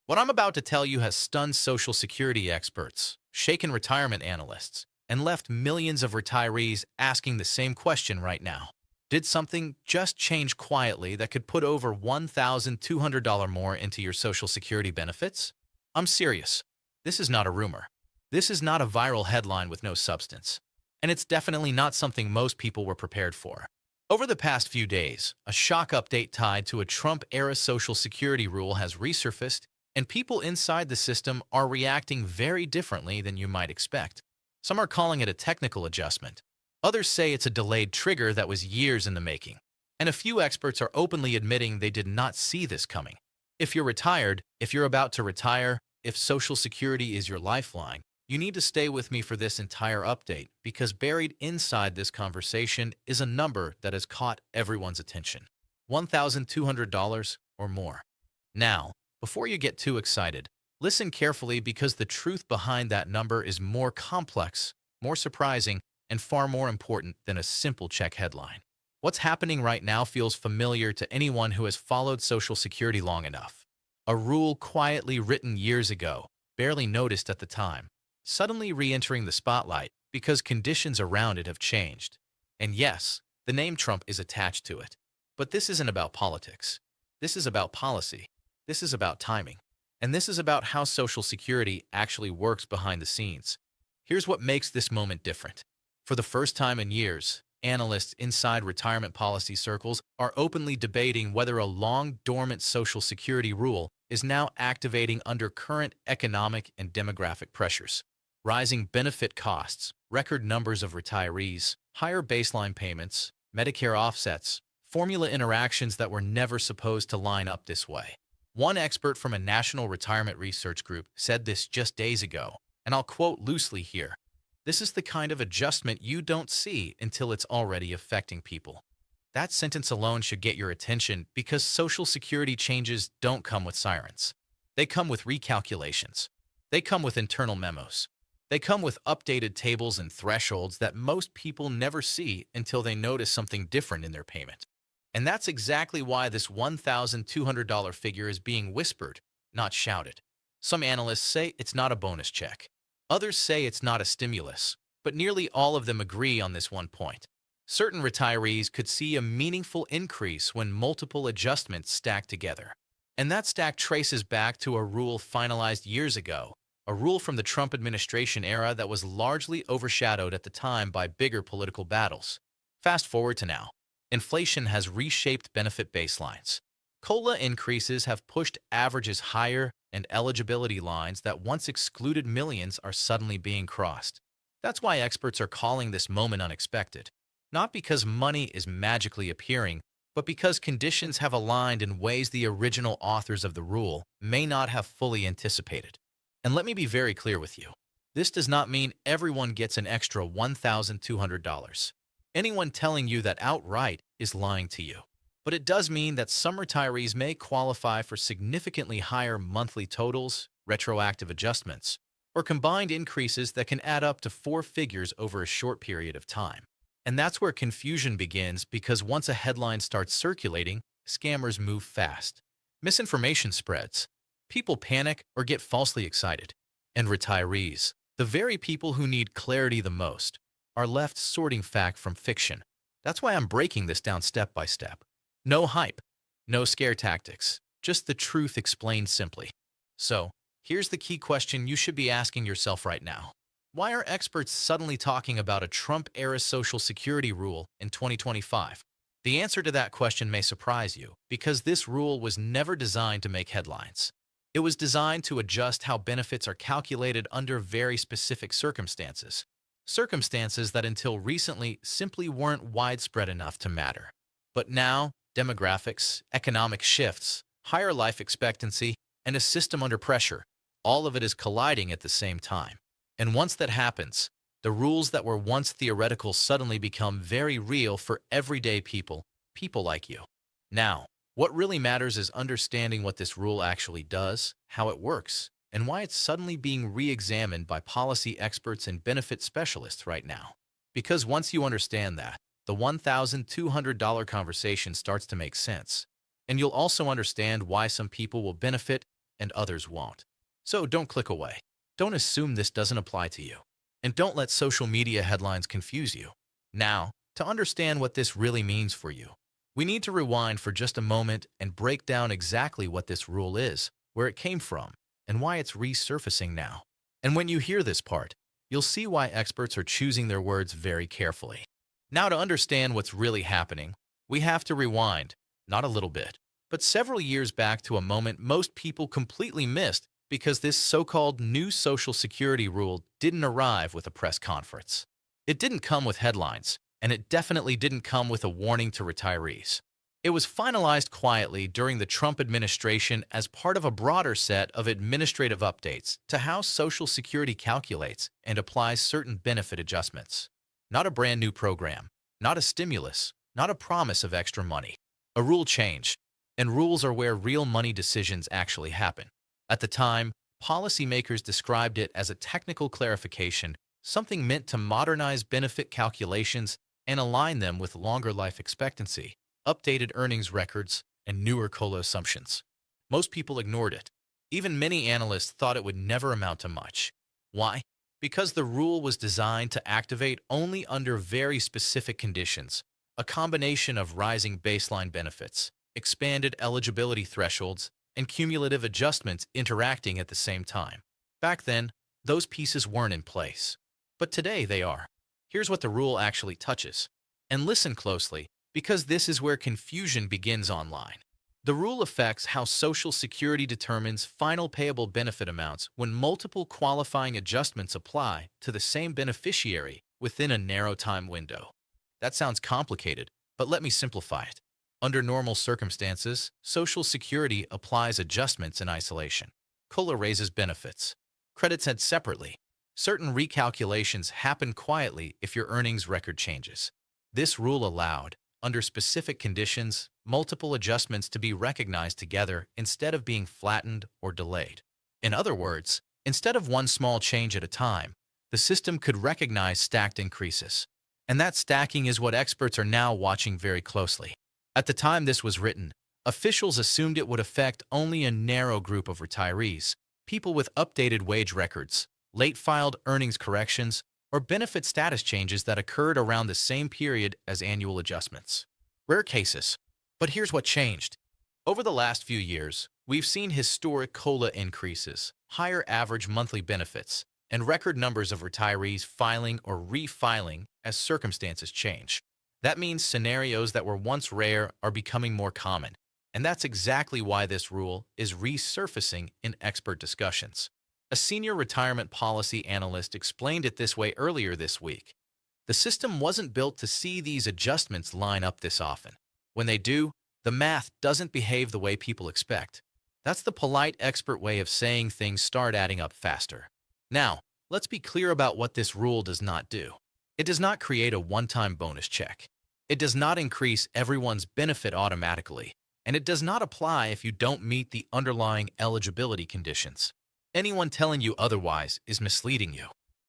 What I'm about to tell you has stunned Social Security experts, shaken retirement analysts, and left millions of retirees asking the same question right now. Did something just change quietly that could put over $1,200 more into your Social Security benefits? I'm serious. This is not a rumor. This is not a viral headline with no substance. And it's definitely not something most people were prepared for. Over the past few days, a shock update tied to a Trump-era Social Security rule has resurfaced, and people inside the system are reacting very differently than you might expect. Some are calling it a technical adjustment. Others say it's a delayed trigger that was years in the making. And a few experts are openly admitting they did not see this coming. If you're retired, if you're about to retire, if Social Security is your lifeline, you need to stay with me for this entire update because buried inside this conversation is a number that has caught everyone's attention. $1,200 or more. Now, before you get too excited, listen carefully because the truth behind that number is more complex, more surprising, and far more important than a simple check headline. What's happening right now feels familiar to anyone who has followed Social Security long enough. A rule quietly written years ago, barely noticed at the time, suddenly re-entering the spotlight because conditions around it have changed. And yes, the name Trump is attached to it. But this isn't about politics. This is about policy. This is about timing. And this is about how Social Security actually works behind the scenes. Here's what makes this moment different. For the first time in years, analysts inside retirement policy circles are openly debating whether a long-dormant Social Security rule is now activating under current economic and demographic pressures. Rising benefit costs, record numbers of retirees, higher baseline payments, Medicare offsets, formula interactions that were never supposed to line up this way. One expert from a national retirement research group said this just days ago, and I'll quote loosely here. This is the kind of adjustment you don't see until it's already affecting people. That sentence alone should get your attention because Social Security changes don't come with sirens. They come with recalculations. They come with internal memos. They come with updated tables and thresholds that most people never see until they notice something different in their payment. And that's exactly why this $1,200 figure is being whispered, not shouted. Some analysts say it's not a bonus check. Others say it's not a stimulus, but nearly all of them agree on this one point. Certain retirees could see a meaningful increase when multiple adjustments stack together. And that stack traces back to a rule finalized years ago, a rule from the Trump administration era that was largely overshadowed at the time by bigger political battles. Fast forward to now. Inflation has reshaped benefit baselines. COLA increases have pushed averages higher, and eligibility lines that once excluded millions are suddenly being crossed. That's why experts are calling this moment unexpected. Not because money is magically appearing, but because conditions have aligned in ways the original authors of the rule may not have fully anticipated. And let me be very clear with you. This does not mean everyone gets an extra $1,200. Anyone telling you that outright is lying to you. But it does mean that some retirees may qualify for significantly higher monthly totals, retroactive adjustments, or combined increases that can add up to four figures over a short period of time. And that's where confusion begins because once a headline starts circulating, scammers move fast. Misinformation spreads. People panic or get falsely excited. And retirees, the very people who need clarity the most, are left sorting fact from fiction. That's why I'm breaking this down step by step. No hype, no scare tactics, just the truth explained simply. So, here's the key question you should be asking yourself right now. Why are experts suddenly talking about a Trump-era Social Security rule in 2025? The answer to that question may surprise you, because this rule was never designed to make headlines. It was designed to adjust how benefits are calculated under very specific circumstances. Circumstances that until recently simply weren't widespread enough to matter. But now, demographics, economic shifts, higher life expectancy, and a system under pressure, all of it is colliding at the same time. And once that happens, the rules that were once theoretical suddenly become very real for everyday people, people like you. Now, what really matters is understanding what this rule actually does, how it works, and why it's suddenly being re-examined by policy experts and benefit specialists right now. Because once you understand that, the $1,200 conversation starts to make sense. And you'll also understand why some people will benefit and others won't. So don't click away. Don't assume this doesn't apply to you. And don't let social media headlines confuse you. Now, to understand what this really means for you, we need to rewind for just a moment and break down exactly what this rule is, where it came from, and why it's resurfacing now. And when you hear this part, you'll see why experts are choosing their words very carefully. Now, to understand what's really happening, we have to rewind, not a little bit, but several years back to a moment most people completely missed because this so-called new Social Security rule didn't arrive with a press conference. It didn't come with headlines, and it definitely didn't come with a warning to retirees. It was finalized quietly during the Trump administration as part of a broader set of administrative updates to how Social Security calculates and applies certain benefit adjustments. Not a brand new program, not a stimulus, not a promise of extra money. A rule change, and rules are where real money decisions actually happen. At the time, policymakers described it as a technical clarification, something meant to modernize benefit calculations and align them with longer life expectancy, updated earnings records, and newer COLA assumptions. Most people ignored it. Even many analysts thought it would never amount to much. Why? Because the rule was designed to activate only under very specific conditions, a combination of rising baseline benefits, expanded eligibility thresholds, and cumulative adjustments interacting at the same time. Back then, those pieces weren't in place. But today they are. Here's what the rule actually touches. And listen closely, because this is where confusion begins online. The rule affects how Social Security determines final payable benefit amounts when multiple qualifying adjustments apply to the same beneficiary within a narrow time window. That sounds complicated, but let me simplify it. Under normal circumstances, Social Security applies adjustments in isolation. COLA raises benefits. Credits head separately. Certain recalculations happen quietly if your earnings record changes. This rule allowed, under specific conditions, multiple adjustments to be recognized together instead of being flattened or delayed. In other words, instead of one small change at a time, the system could recognize stacked increases. And that stacking is what experts are now watching very closely. At the time this was written, officials assumed it would affect only a narrow group of retirees, people with updated wage records, late-filed earnings corrections, or benefit status changes that occurred around the same period as annual adjustments. Rare cases. But here's what changed. Over the last few years, we've seen historic COLA increases, higher average monthly benefits, and record numbers of retirees filing or refiling as circumstances change. That means scenarios that were once rare are becoming more common. And that's exactly why this rule is resurfacing in expert discussions. A senior retirement policy analyst explained it this way earlier this week. The system wasn't built to see these adjustments line up this often. When they do, the math doesn't behave the way people expect. That's the polite expert way of saying things start adding up faster. Now, let's be clear about what this rule does not do. It does not create a one-time bonus check. It does not increase everyone's benefit automatically, and it does not apply if you don't meet the underlying eligibility conditions. Anyone telling you otherwise is misleading you.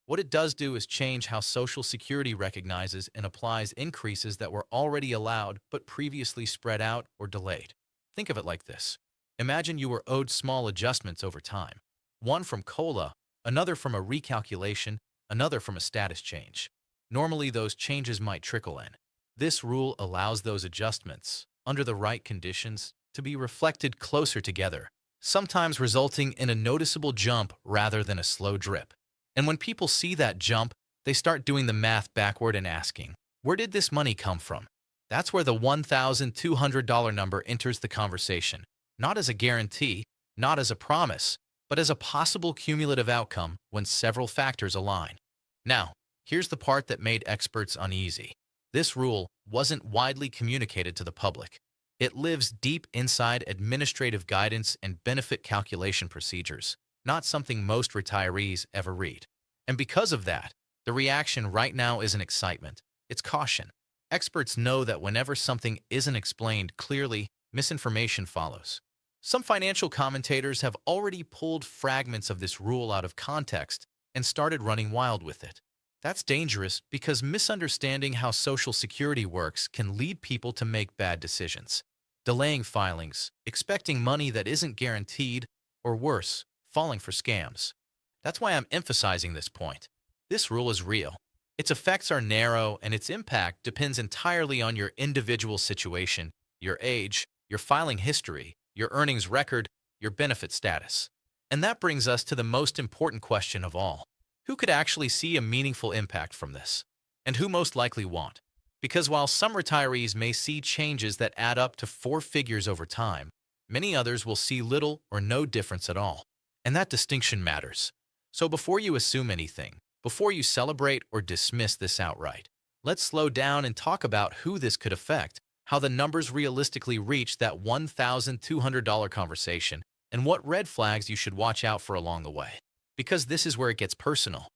What it does do is change how Social Security recognizes and applies increases that were already allowed but previously spread out or delayed. Think of it like this. Imagine you were owed small adjustments over time. One from COLA, another from a recalculation, another from a status change. Normally, those changes might trickle in. This rule allows those adjustments, under the right conditions, to be reflected closer together, sometimes resulting in a noticeable jump rather than a slow drip. And when people see that jump, they start doing the math backward and asking, where did this money come from? That's where the $1,200 number enters the conversation, not as a guarantee, not as a promise, but as a possible cumulative outcome when several factors align. Now, here's the part that made experts uneasy. This rule wasn't widely communicated to the public. It lives deep inside administrative guidance and benefit calculation procedures, not something most retirees ever read. And because of that, the reaction right now isn't excitement, it's caution. Experts know that whenever something isn't explained clearly, misinformation follows. Some financial commentators have already pulled fragments of this rule out of context and started running wild with it. That's dangerous because misunderstanding how Social Security works can lead people to make bad decisions. Delaying filings, expecting money that isn't guaranteed, or worse, falling for scams. That's why I'm emphasizing this point. This rule is real. Its effects are narrow, and its impact depends entirely on your individual situation, your age, your filing history, your earnings record, your benefit status. And that brings us to the most important question of all. Who could actually see a meaningful impact from this? And who most likely won't? Because while some retirees may see changes that add up to four figures over time, many others will see little or no difference at all. And that distinction matters. So before you assume anything, before you celebrate or dismiss this outright, let's slow down and talk about who this could affect, how the numbers realistically reach that $1,200 conversation, and what red flags you should watch out for along the way. Because this is where it gets personal.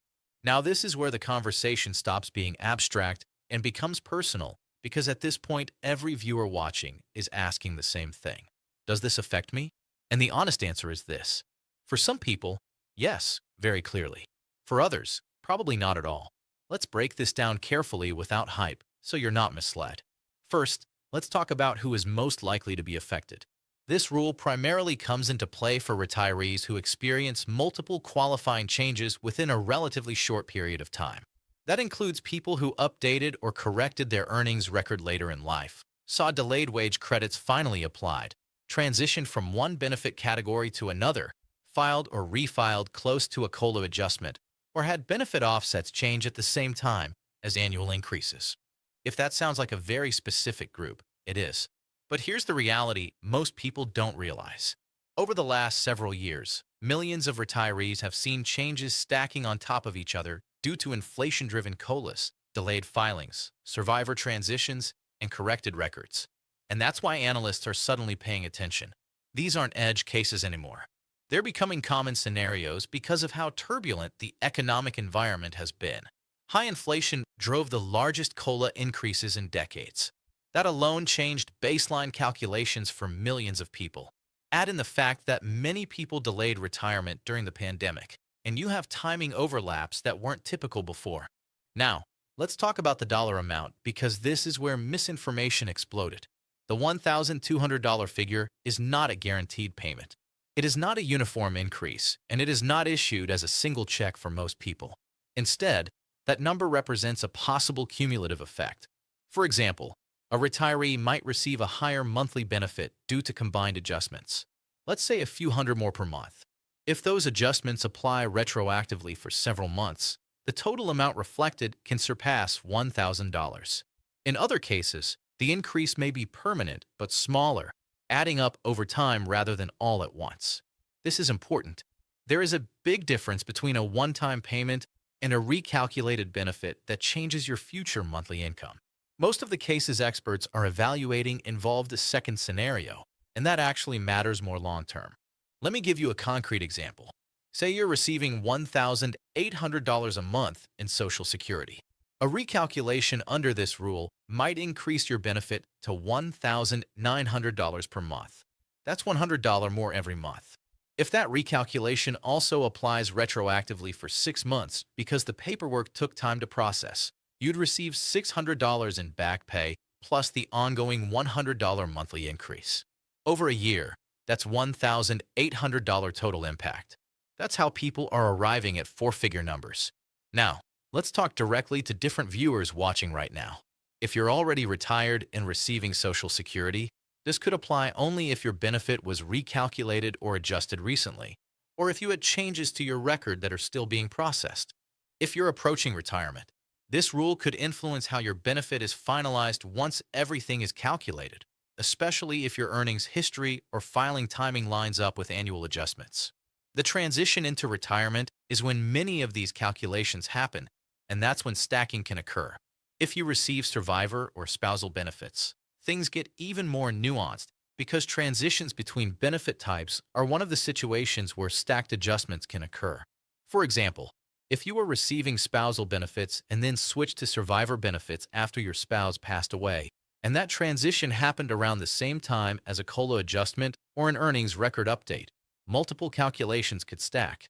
Now, this is where the conversation stops being abstract and becomes personal, because at this point, every viewer watching is asking the same thing. Does this affect me? And the honest answer is this. For some people, yes, very clearly. For others, probably not at all. Let's break this down carefully without hype, so you're not misled. First, let's talk about who is most likely to be affected. This rule primarily comes into play for retirees who experience multiple qualifying changes within a relatively short period of time. That includes people who updated or corrected their earnings record later in life, saw delayed wage credits finally applied, transitioned from one benefit category to another, filed or refiled close to a COLA adjustment, or had benefit offsets change at the same time as annual increases. If that sounds like a very specific group, it is. But here's the reality most people don't realize. Over the last several years, millions of retirees have seen changes stacking on top of each other due to inflation-driven COLAs, delayed filings, survivor transitions, and corrected records. And that's why analysts are suddenly paying attention. These aren't edge cases anymore. They're becoming common scenarios because of how turbulent the economic environment has been. High inflation drove the largest COLA increases in decades. That alone changed baseline calculations for millions of people. Add in the fact that many people delayed retirement during the pandemic, and you have timing overlaps that weren't typical before. Now, let's talk about the dollar amount, because this is where misinformation exploded. The $1,200 figure is not a guaranteed payment. It is not a uniform increase, and it is not issued as a single check for most people. Instead, that number represents a possible cumulative effect. For example, a retiree might receive a higher monthly benefit due to combined adjustments. Let's say a few hundred more per month. If those adjustments apply retroactively for several months, the total amount reflected can surpass $1,000. In other cases, the increase may be permanent but smaller, adding up over time rather than all at once. This is important. There is a big difference between a one-time payment and a recalculated benefit that changes your future monthly income. Most of the cases experts are evaluating involve the second scenario, and that actually matters more long-term. Let me give you a concrete example. Say you're receiving $1,800 a month in Social Security. A recalculation under this rule might increase your benefit to $1,900 per month. That's $100 more every month. If that recalculation also applies retroactively for 6 months because the paperwork took time to process, you'd receive $600 in back pay plus the ongoing $100 monthly increase. Over a year, that's $1,800 total impact. That's how people are arriving at four-figure numbers. Now, let's talk directly to different viewers watching right now. If you're already retired and receiving Social Security, this could apply only if your benefit was recalculated or adjusted recently, or if you had changes to your record that are still being processed. If you're approaching retirement, this rule could influence how your benefit is finalized once everything is calculated, especially if your earnings history or filing timing lines up with annual adjustments. The transition into retirement is when many of these calculations happen, and that's when stacking can occur. If you receive survivor or spousal benefits, things get even more nuanced because transitions between benefit types are one of the situations where stacked adjustments can occur. For example, if you were receiving spousal benefits and then switched to survivor benefits after your spouse passed away, and that transition happened around the same time as a COLA adjustment or an earnings record update, multiple calculations could stack.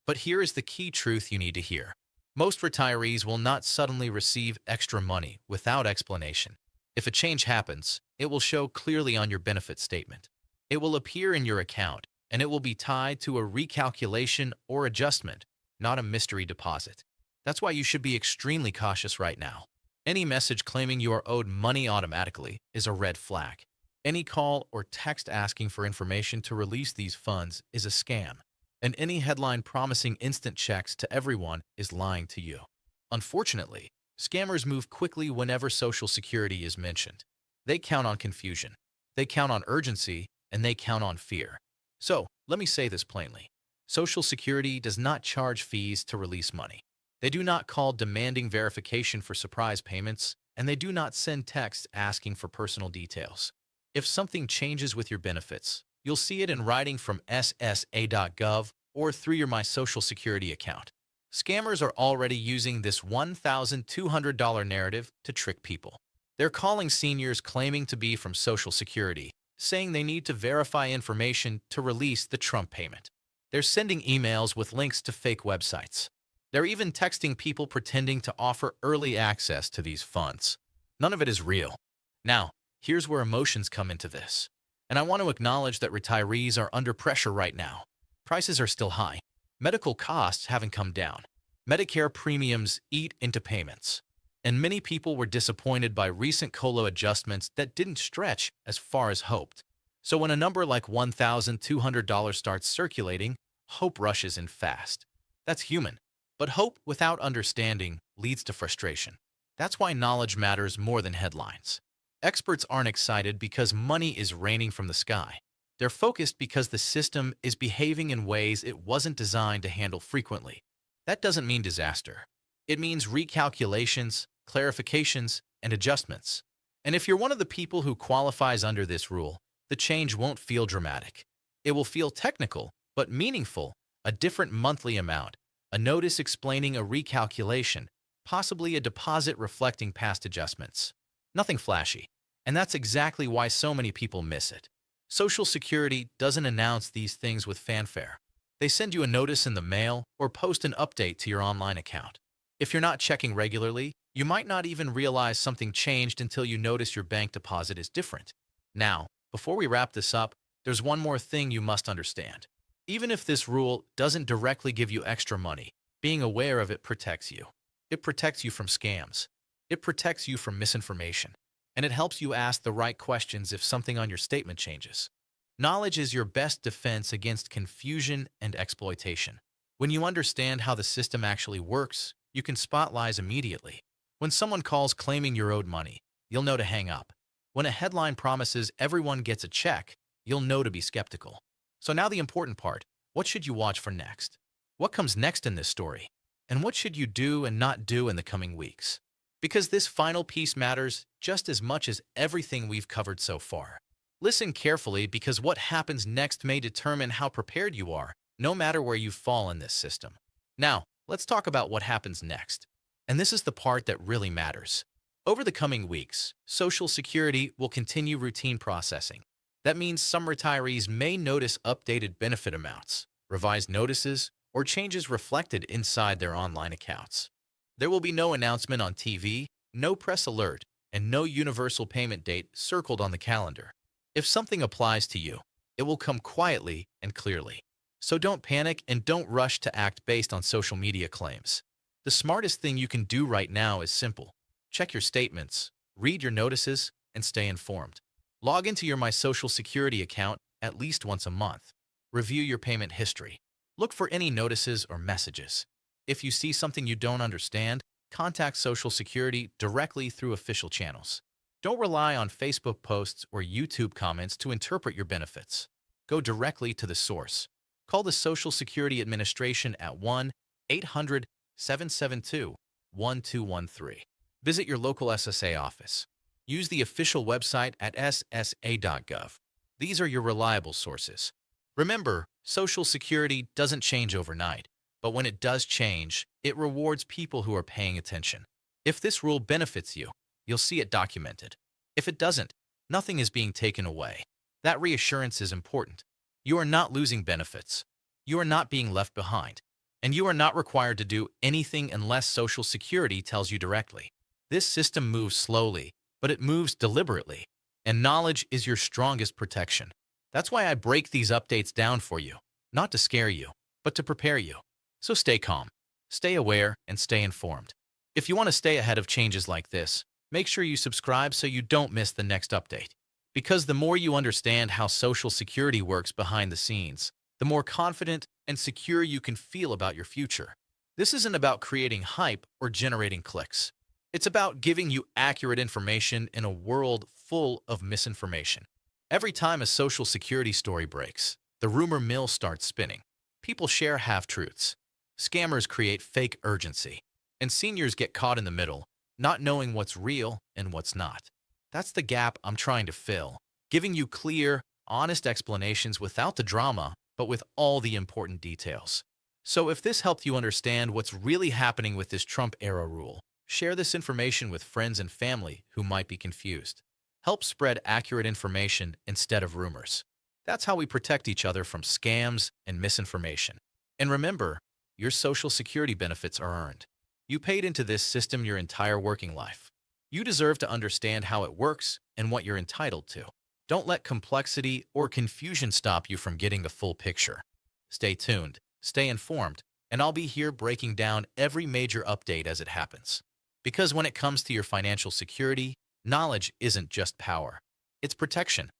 But here is the key truth you need to hear. Most retirees will not suddenly receive extra money without explanation. If a change happens, it will show clearly on your benefit statement. It will appear in your account, and it will be tied to a recalculation or adjustment, not a mystery deposit. That's why you should be extremely cautious right now. Any message claiming you are owed money automatically is a red flag. Any call or text asking for information to release these funds is a scam. And any headline promising instant checks to everyone is lying to you. Unfortunately, scammers move quickly whenever Social Security is mentioned. They count on confusion, they count on urgency, and they count on fear. So, let me say this plainly. Social Security does not charge fees to release money. They do not call demanding verification for surprise payments, and they do not send texts asking for personal details. If something changes with your benefits, you'll see it in writing from SSA.gov or through your My Social Security account. Scammers are already using this $1,200 narrative to trick people. They're calling seniors claiming to be from Social Security, saying they need to verify information to release the Trump payment. They're sending emails with links to fake websites. They're even texting people pretending to offer early access to these funds. None of it is real. Now, here's where emotions come into this. And I want to acknowledge that retirees are under pressure right now. Prices are still high. Medical costs haven't come down. Medicare premiums eat into payments. And many people were disappointed by recent COLA adjustments that didn't stretch as far as hoped. So when a number like $1,200 starts circulating, hope rushes in fast. That's human. But hope without understanding leads to frustration. That's why knowledge matters more than headlines. Experts aren't excited because money is raining from the sky. They're focused because the system is behaving in ways it wasn't designed to handle frequently. That doesn't mean disaster. It means recalculations, clarifications, and adjustments. And if you're one of the people who qualifies under this rule, the change won't feel dramatic. It will feel technical, but meaningful, a different monthly amount, a notice explaining a recalculation, possibly a deposit reflecting past adjustments. Nothing flashy. And that's exactly why so many people miss it. Social Security doesn't announce these things with fanfare. They send you a notice in the mail or post an update to your online account. If you're not checking regularly, you might not even realize something changed until you notice your bank deposit is different. Now, before we wrap this up, there's one more thing you must understand. Even if this rule doesn't directly give you extra money, being aware of it protects you. It protects you from scams. It protects you from misinformation. And it helps you ask the right questions if something on your statement changes. Knowledge is your best defense against confusion and exploitation. When you understand how the system actually works, you can spot lies immediately. When someone calls claiming you're owed money, you'll know to hang up. When a headline promises everyone gets a check, you'll know to be skeptical. So now the important part, what should you watch for next? What comes next in this story? And what should you do and not do in the coming weeks? Because this final piece matters just as much as everything we've covered so far. Listen carefully because what happens next may determine how prepared you are, no matter where you fall in this system. Now, let's talk about what happens next. And this is the part that really matters. Over the coming weeks, Social Security will continue routine processing. That means some retirees may notice updated benefit amounts, revised notices, or changes reflected inside their online accounts. There will be no announcement on TV, no press alert, and no universal payment date circled on the calendar. If something applies to you, it will come quietly and clearly. So don't panic and don't rush to act based on social media claims. The smartest thing you can do right now is simple. Check your statements, read your notices, and stay informed. Log into your My Social Security account at least once a month. Review your payment history. Look for any notices or messages. If you see something you don't understand, contact Social Security directly through official channels. Don't rely on Facebook posts or YouTube comments to interpret your benefits. Go directly to the source. Call the Social Security Administration at 1-800-772-1213. Visit your local SSA office. Use the official website at ssa.gov. These are your reliable sources. Remember, Social Security doesn't change overnight, but when it does change, it rewards people who are paying attention. If this rule benefits you, you'll see it documented. If it doesn't, nothing is being taken away. That reassurance is important. You are not losing benefits. You are not being left behind. And you are not required to do anything unless Social Security tells you directly. This system moves slowly, but it moves deliberately. And knowledge is your strongest protection. That's why I break these updates down for you, not to scare you, but to prepare you. So stay calm, stay aware, and stay informed. If you want to stay ahead of changes like this, make sure you subscribe so you don't miss the next update. Because the more you understand how Social Security works behind the scenes, the more confident and secure you can feel about your future. This isn't about creating hype or generating clicks. It's about giving you accurate information in a world full of misinformation. Every time a Social Security story breaks, the rumor mill starts spinning. People share half-truths. Scammers create fake urgency. And seniors get caught in the middle, not knowing what's real and what's not. That's the gap I'm trying to fill, giving you clear, honest explanations without the drama, but with all the important details. So if this helped you understand what's really happening with this Trump-era rule, share this information with friends and family who might be confused. Help spread accurate information instead of rumors. That's how we protect each other from scams and misinformation. And remember, your Social Security benefits are earned. You paid into this system your entire working life. You deserve to understand how it works and what you're entitled to. Don't let complexity or confusion stop you from getting the full picture. Stay tuned, stay informed, and I'll be here breaking down every major update as it happens. Because when it comes to your financial security, knowledge isn't just power. It's protection.